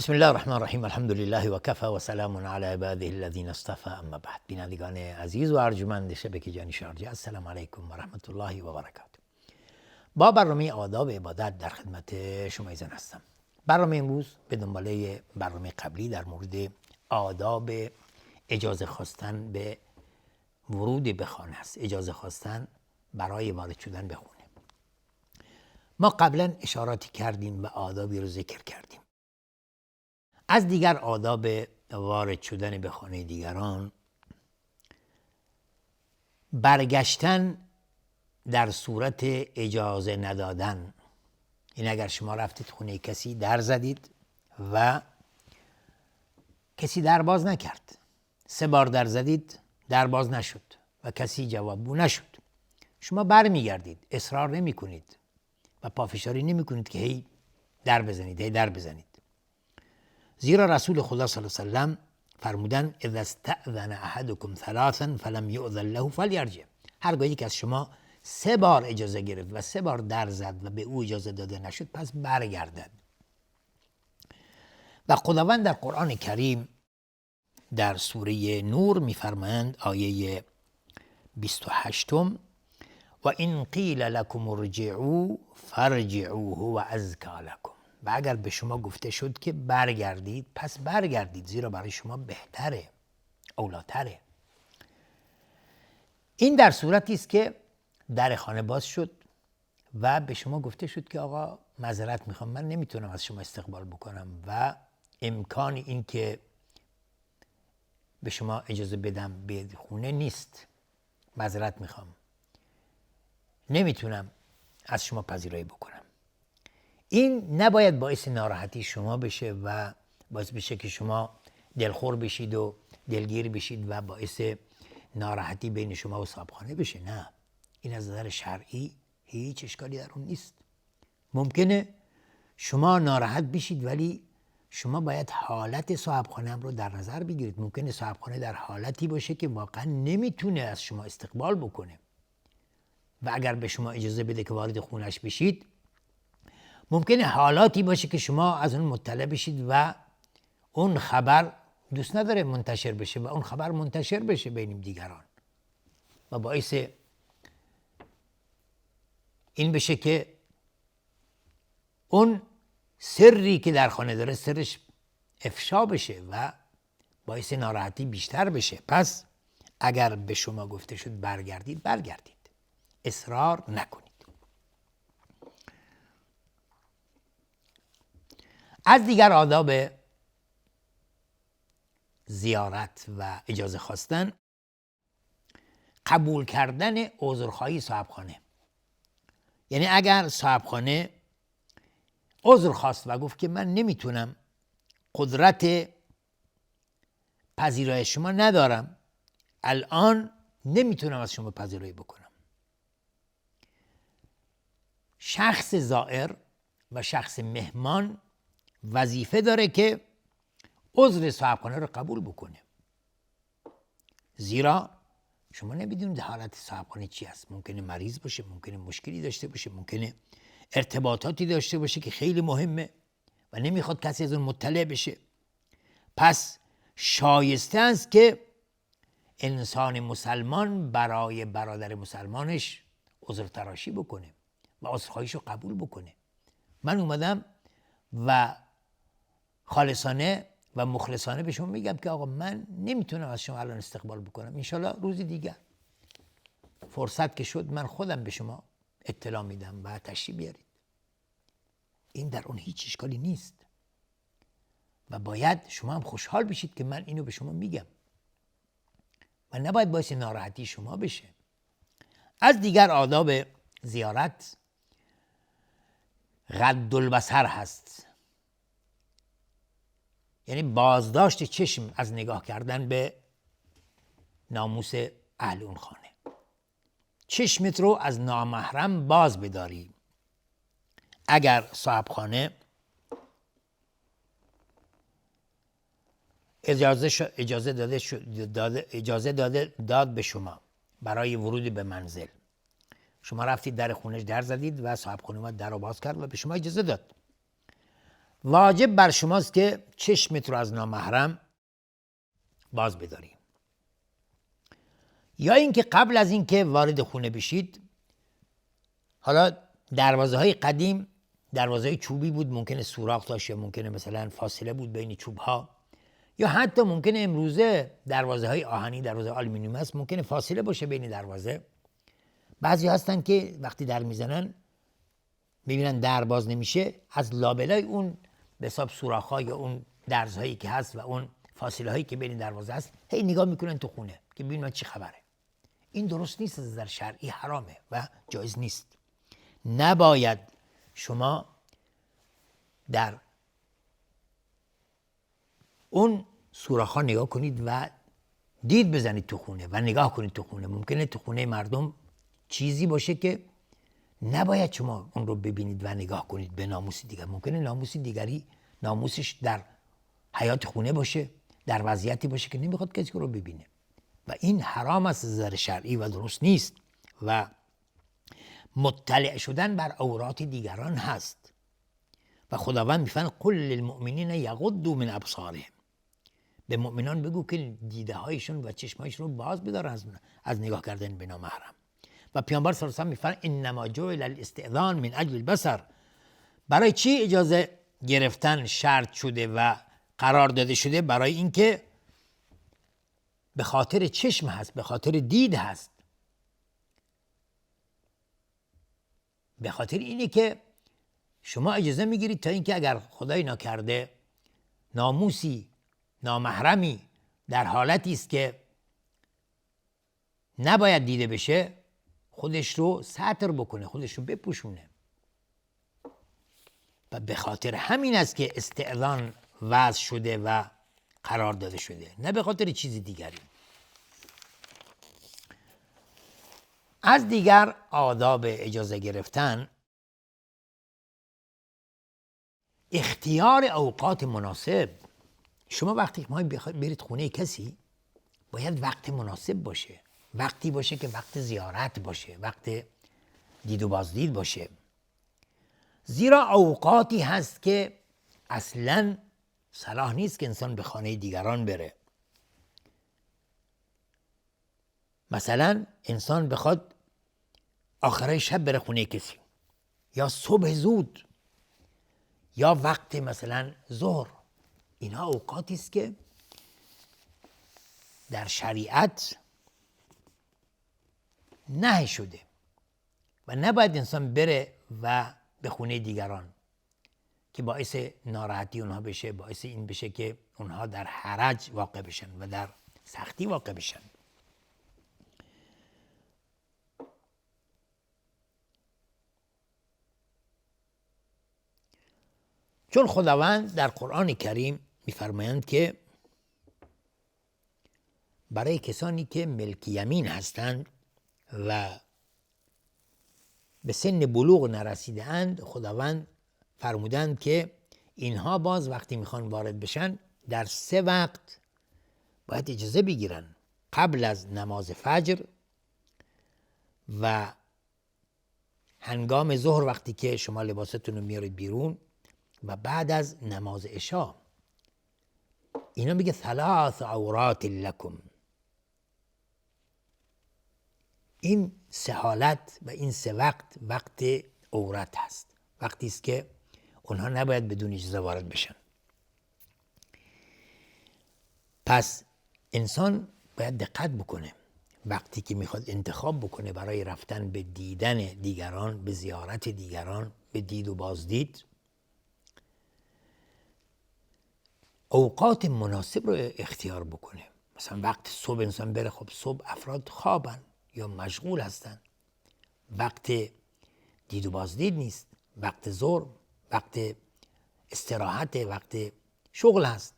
بسم الله الرحمن الرحیم. الحمد لله و کفى و سلام علی عباده الذین اصطفى. اما بعد. بینندگان عزیز و ارجمند شبکه جانی شارجه، السلام علیکم و رحمت الله و برکاته. با برنامه آداب عبادت در خدمت شما ایزن هستم. برنامه امروز به دنباله برنامه قبلی در مورد آداب اجازه خواستن به ورود به خانه است. اجازه خواستن برای وارد شدن به خانه. ما قبلا اشاراتی کردیم و آدابی رو ذکر کردیم. از دیگر آداب وارد شدن به خانه دیگران، برگشتن در صورت اجازه ندادن. این اگر شما رفتید خونه کسی، در زدید و کسی در باز نکرد، 3 بار در زدید، در باز نشد و کسی جوابگو نشد، شما برمیگردید، اصرار نمی کنید و پافشاری نمی کنید که هی در بزنید، هی در بزنید. زیرا رسول خدا صلی الله علیه و سلم فرمودن اذا استأذن احدکم ثلاثا فلم یؤذن له فلیرجع. هرگاهی که از شما 3 بار اجازه گرفت و 3 بار در زد و به او اجازه داده نشد، پس برگردد. و خداوند در قرآن کریم در سوره نور میفرمایند، آیه 28: و این قیل لکم ارجعوا فارجعوا هو ازکی لکم. و اگر به شما گفته شد که برگردید، پس برگردید، زیرا برای شما بهتره، اولاتره. این در صورتی است که در خانه باز شد و به شما گفته شد که آقا معذرت میخوام، من نمیتونم از شما استقبال بکنم و امکان این که به شما اجازه بدم به خونه نیست، معذرت میخوام، نمیتونم از شما پذیرایی بکنم. این نباید باعث ناراحتی شما بشه و باعث بشه که شما دلخور بشید و دلگیر بشید و باعث ناراحتی بین شما و صاحبخانه بشه. نه، این از نظر شرعی هیچ اشکالی در اون نیست. ممکنه شما ناراحت بشید ولی شما باید حالت صاحبخانه هم رو در نظر بگیرید. ممکنه صاحبخانه در حالتی باشه که واقعا نمیتونه از شما استقبال بکنه و اگر به شما اجازه بده که وارد خونش بشید، ممکنه حالاتی باشه که شما از اون مطلع بشید و اون خبر دوست نداره منتشر بشه و اون خبر منتشر بشه بین دیگران و باعث این بشه که اون سری که در خانه داره سرش افشا بشه و باعث ناراحتی بیشتر بشه. پس اگر به شما گفته شد برگردید، برگردید، اصرار نکنید. از دیگر آداب زیارت و اجازه خواستن، قبول کردن عذرخواهی صاحبخانه. یعنی اگر صاحبخانه عذر خواست و گفت که من نمیتونم، قدرت پذیرایی شما ندارم، الان نمیتونم از شما پذیرایی بکنم، شخص زائر و شخص مهمان وظیفه داره که عذر صاحبخانه رو قبول بکنه. زیرا شما نمیدونید حالت صاحبخانه چی است. ممکنه مریض باشه، ممکنه مشکلی داشته باشه، ممکنه ارتباطاتی داشته باشه که خیلی مهمه و نمیخواد کسی از اون مطلع بشه. پس شایسته است که انسان مسلمان برای برادر مسلمانش عذر تراشی بکنه و عذرخواهیش رو قبول بکنه. من اومدم و خالصانه و مخلصانه به شما میگم که آقا من نمیتونم از شما الان استقبال بکنم، انشالله روزی دیگر فرصت که شد من خودم به شما اطلاع میدم و تشریف بیارید. این در اون هیچ اشکالی نیست و باید شما هم خوشحال بشید که من اینو به شما میگم و نباید باعث ناراحتی شما بشه. از دیگر آداب زیارت غض البصر هست، یعنی بازداشت چشم از نگاه کردن به ناموس اهل اون خانه. چشمت رو از نامحرم باز بداری. اگر صاحب اجازه داد به شما برای ورود به منزل، شما رفتید در خونش در زدید و صاحب خونه اومد در رو باز کرد و به شما اجازه داد واجب بر شماست که چشمت رو از نامحرم باز بداری. یا اینکه قبل از اینکه وارد خونه بشید، حالا دروازه های قدیم دروازه های چوبی بود، ممکنه سوراخ داشت یا ممکنه مثلا فاصله بود بین چوب ها، یا حتی ممکنه امروزه دروازه های آهنی، دروازه آلومینیوم هست، ممکنه فاصله باشه بین دروازه. بعضی هستن که وقتی در میزنن میبینن در باز نمیشه، از لابلای اون به حساب سوراخ ها یا اون درزهایی که هست و اون فاصله هایی که بین دروازه هست هی نگاه میکنن تو خونه که ببینن چی خبره. این درست نیست، از نظر شرعی حرامه و جایز نیست. نباید شما در اون سوراخ‌ها نگاه کنید و دید بزنید تو خونه و نگاه کنید تو خونه. ممکنه تو خونه مردم چیزی باشه که نباید شما اون رو ببینید و نگاه کنید به ناموس دیگر. ممکنه ناموس دیگری ناموسش در حیات خونه باشه، در وضعیتی باشه که نمیخواد کسی رو ببینه و این حرام است از نظر شرعی و درست نیست و مطلع شدن بر عورات دیگران هست و خداوند میفرماید قل للمؤمنین یغضوا من ابصارهم، به مؤمنان بگو که دیده هایشون و چشمایشون رو باز بدارن از نگاه کردن به نامحرم. و پیامبر صلی الله علیه و آله میفرماید انما جعل الاستئذان من اجل البصر، برای چی اجازه گرفتن شرط شده و قرار داده شده؟ برای اینکه به خاطر چشم هست، به خاطر دید هست، به خاطر اینه که شما اجازه میگیرید تا اینکه اگر خدای نکرده ناموسی نامحرمی در حالتی است که نباید دیده بشه خودش رو ستر بکنه، خودش رو بپوشونه. و به خاطر همین است که استئذان وضع شده و قرار داده شده، نه به خاطر چیز دیگری. از دیگر آداب اجازه گرفتن، اختیار اوقات مناسب. شما وقتی برید خونه کسی باید وقت مناسب باشه، وقتی باشه که وقت زیارت باشه، وقت دید و بازدید باشه. زیرا اوقاتی هست که اصلاً صلاح نیست که انسان به خانه دیگران بره. مثلا انسان بخواد آخرای شب بره خونه کسی، یا صبح زود، یا وقت مثلا ظهر. اینها اوقاتی است که در شریعت نهی شده و نباید انسان بره و به خونه دیگران که باعث ناراحتی اونها بشه، باعث این بشه که اونها در حرج واقع بشن و در سختی واقع بشن. چون خداوند در قرآن کریم می‌فرمایند که برای کسانی که ملک یمین هستند و به سن بلوغ نرسیده اند، خداوند فرمودند که اینها باز وقتی میخوان وارد بشن در 3 وقت باید اجازه بگیرن: قبل از نماز فجر و هنگام ظهر وقتی که شما لباستون رو میارید بیرون و بعد از نماز عشا. اینا میگه 3 عورات لکم. این 3 حالت و این 3 وقت عورت هست، وقتی است که اونها نباید بدون اجازه وارد بشن. پس انسان باید دقت بکنه وقتی که میخواد انتخاب بکنه برای رفتن به دیدن دیگران، به زیارت دیگران، به دید و بازدید، اوقات مناسب رو اختیار بکنه. مثلا وقت صبح انسان بره، خب صبح افراد خوابن یا مشغول هستن، وقت دید و بازدید نیست. وقت ظهر وقت استراحت، وقت شغل هست،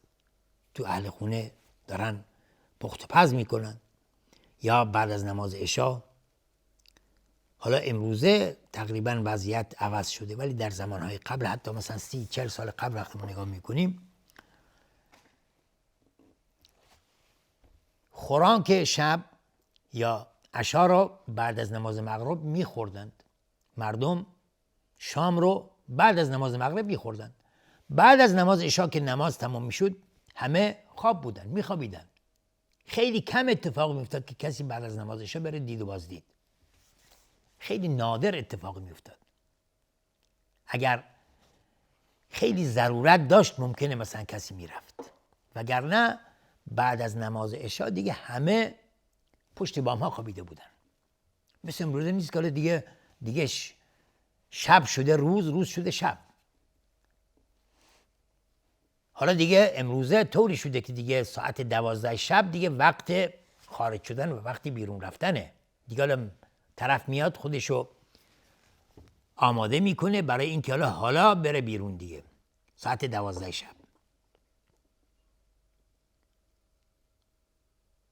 تو اهل خونه دارن پخت و پز میکنن، یا بعد از نماز عشا. حالا امروزه تقریبا وضعیت عوض شده، ولی در زمانهای قبل، حتی مثلا 30-40 سال قبل وقتی ما نگاه میکنیم، خوراک شب یا عشا رو بعد از نماز مغرب میخوردند. مردم شام رو بعد از نماز مغرب میخوردند. بعد از نماز عشا که نماز تمام میشد همه خواب بودن، میخوابیدن. خیلی کم اتفاق میافتاد که کسی بعد از نماز عشا بره دید و بازدید. خیلی نادر اتفاق میافتاد. اگر خیلی ضرورت داشت ممکنه مثلا کسی میرفت، وگرنه بعد از نماز عشا دیگه همه پشت بام ها خوابیده بودن. مثل امروزه نیست که دیگه شب شده روز شده شب. حالا دیگه امروزه طوری شده که دیگه ساعت 12 شب دیگه وقت خارج شدن و وقتی بیرون رفتنه. دیگه حالا طرف میاد خودشو آماده میکنه برای اینکه حالا بره بیرون دیگه. ساعت 12 شب.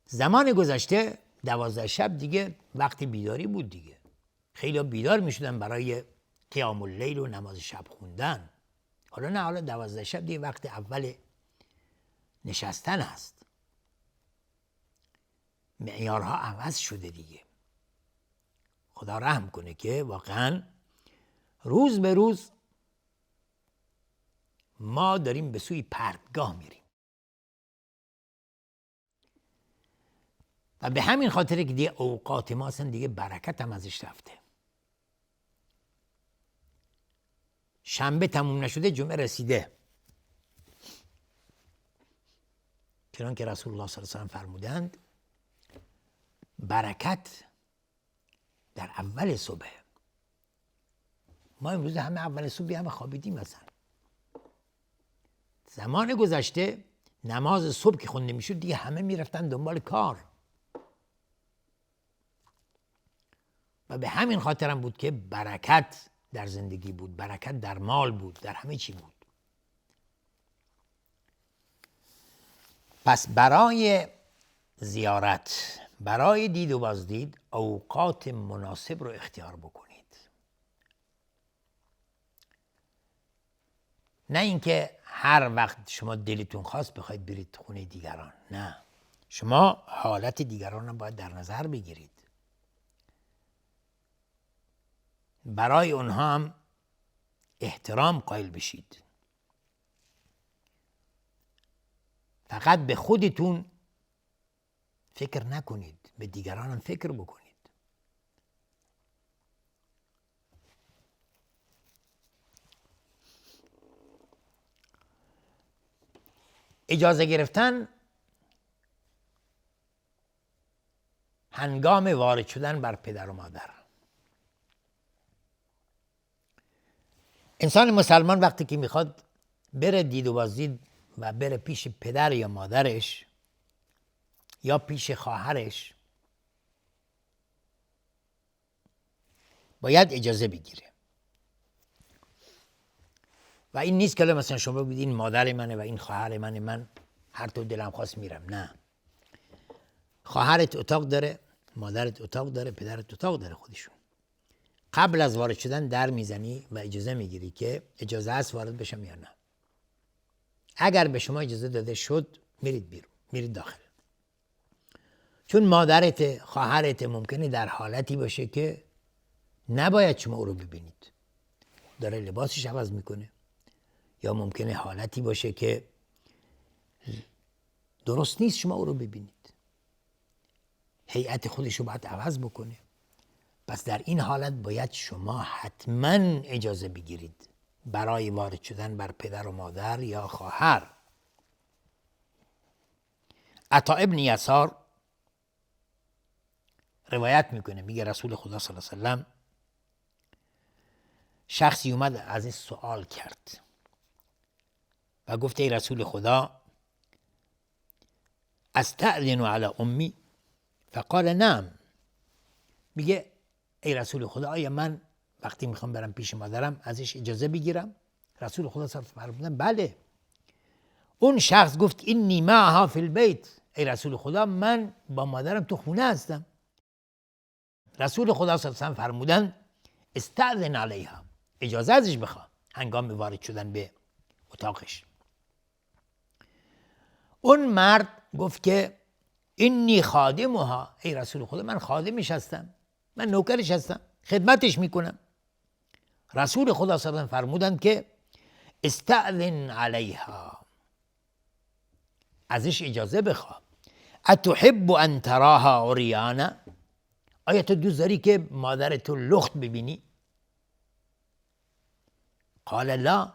زمان گذشته 12 شب دیگه وقت بیداری بود دیگه. خیلی بیدار میشدن برای قیام اللیل و نماز شب خوندن. حالا 12 شب دیگه وقت اول نشستن هست. معیارها عوض شده دیگه. خدا رحم کنه که واقعا روز به روز ما داریم به سوی پرتگاه میریم. و به همین خاطره که دیگه اوقات ما اصلا دیگه برکت هم ازش رفته. شنبه تموم نشده جمعه رسیده. چنان که رسول الله صلی الله علیه و سلم فرمودند برکت در اول صبح. ما امروز همه اول صبح همه خوابیدیم مثلا. زمان گذشته نماز صبح که خونده میشد دیگه همه میرفتن دنبال کار. و به همین خاطر هم بود که برکت در زندگی بود، برکت در مال بود، در همه چی بود. پس برای زیارت، برای دید و بازدید اوقات مناسب رو اختیار بکنید. نه اینکه هر وقت شما دلتون خواست بخواید برید خونه دیگران. نه، شما حالت دیگران رو باید در نظر بگیرید. برای اونها هم احترام قائل بشید. فقط به خودتون فکر نکنید، به دیگران هم فکر بکنید. اجازه گرفتن هنگام وارد شدن بر پدر و مادر. انسان مسلمان وقتی که میخواد بره دید و بازدید و بره پیش پدر یا مادرش یا پیش خواهرش باید اجازه بگیره. و این نیست که مثلا شما بگید این مادر منه و این خواهر منه، من هر طور دلم خواست میرم. نه، خواهرت اتاق داره، مادرت اتاق داره، پدرت اتاق داره خودشون. قبل از وارد شدن در میزنی و اجازه میگیری که اجازه هست وارد بشم یا نه. اگر به شما اجازه داده شد میرید بیرون، میرید داخل. چون مادرت، خواهرت ممکنه در حالتی باشه که نباید شما او رو ببینید. داره لباسش عوض میکنه، یا ممکنه حالتی باشه که درست نیست شما او رو ببینید. هیئت خودش رو باید عوض بکنه. پس در این حالت باید شما حتما اجازه بگیرید برای وارد شدن بر پدر و مادر یا خواهر. عطا ابن یسار روایت میکنه، میگه رسول خدا صلی الله علیه وسلم شخصی اومد از این سوال کرد و گفت ای رسول خدا استأذن علی امی؟ فقال نعم. میگه ای رسول خدا آیا من وقتی میخوام برم پیش مادرم ازش اجازه بگیرم؟ رسول خدا صلی الله علیه و آله فرمودن بله. اون شخص گفت اینی معها فی البیت. ای رسول خدا من با مادرم تو خونه هستم. رسول خدا صلی الله علیه و آله فرمودن استأذن علیها، اجازه ازش بخوا هنگام وارد شدن به اتاقش. اون مرد گفت که اینی خادمها، ای رسول خدا من خادمش هستم، من نوکرش هستم، خدمتش میکنم. رسول خدا صلی الله علیه و آله فرمودند که استأذن علیها، ازش اجازه بخوا. اتحب ان تراها عریانا، آیا تو دوست داری که مادرتو لخت ببینی؟ قال لا،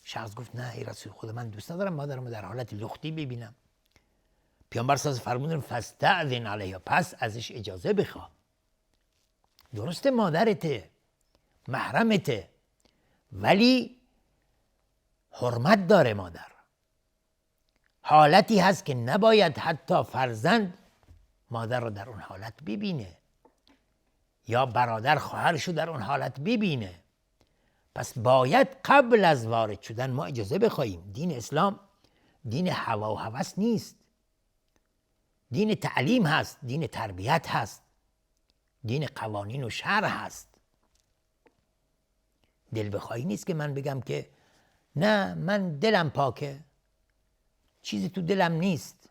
شخص گفت نه ای رسول خدا، من دوست ندارم مادرمو در حالت لختی ببینم. پیامبر صلی الله علیه و فرمودن فاستأذن علیها، پس ازش اجازه بخوا. درسته مادرته، محرمته، ولی حرمت داره مادر. حالتی هست که نباید حتی فرزند مادر رو در اون حالت ببینه، یا برادر خواهرشو در اون حالت ببینه. پس باید قبل از وارد شدن ما اجازه بخواهیم. دین اسلام دین هوا و هوس نیست، دین تعلیم هست، دین تربیت هست، دین قوانین و شرع هست. دل بخواهی نیست که من بگم که نه من دلم پاکه، چیزی تو دلم نیست.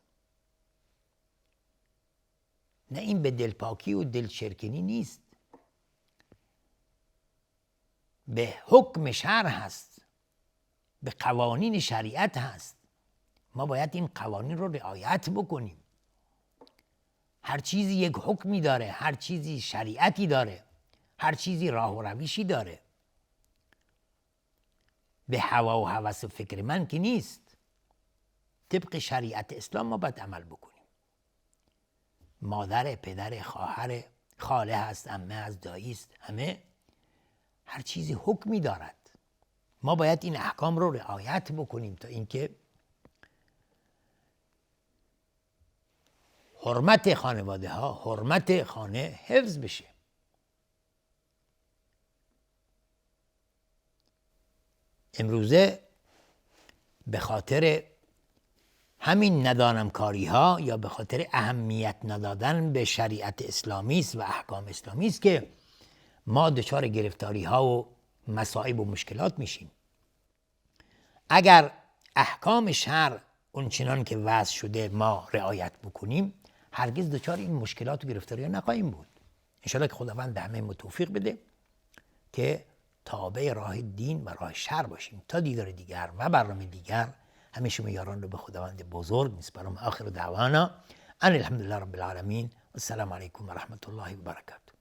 نه، این به دل پاکی و دل چرکنی نیست، به حکم شرع هست، به قوانین شریعت هست. ما باید این قوانین رو رعایت بکنیم. هر چیزی یک حکمی داره، هر چیزی شریعتی داره، هر چیزی راه و روشی داره. به هوا و هوس و فکر من که نیست. طبق شریعت اسلام ما باید عمل بکنیم. مادر، پدر، خواهر، خاله هست، عمه هست، دایی است، همه هر چیزی حکمی دارد. ما باید این احکام رو رعایت بکنیم تا اینکه حرمت خانواده ها، حرمت خانه حفظ بشه. امروزه به خاطر همین ندانمکاری ها یا به خاطر اهمیت ندادن به شریعت اسلامی است و احکام اسلامی است که ما دچار گرفتاری ها و مصائب و مشکلات میشیم. اگر احکام شرع اونچنان که وضع شده ما رعایت بکنیم، هرگز دچار این مشکلات و گرفتاری ها نخواهیم بود. انشاءالله که خداوند به همه توفیق بده که تابع راه دین و راه شرع باشیم. تا دیدار دیگر و برنامه دیگر، همه شما یاران رو به خداوند بزرگ میسپارم. آخر دعوانا ان الحمدلله رب العالمین. السلام علیکم و رحمت الله و برکاته.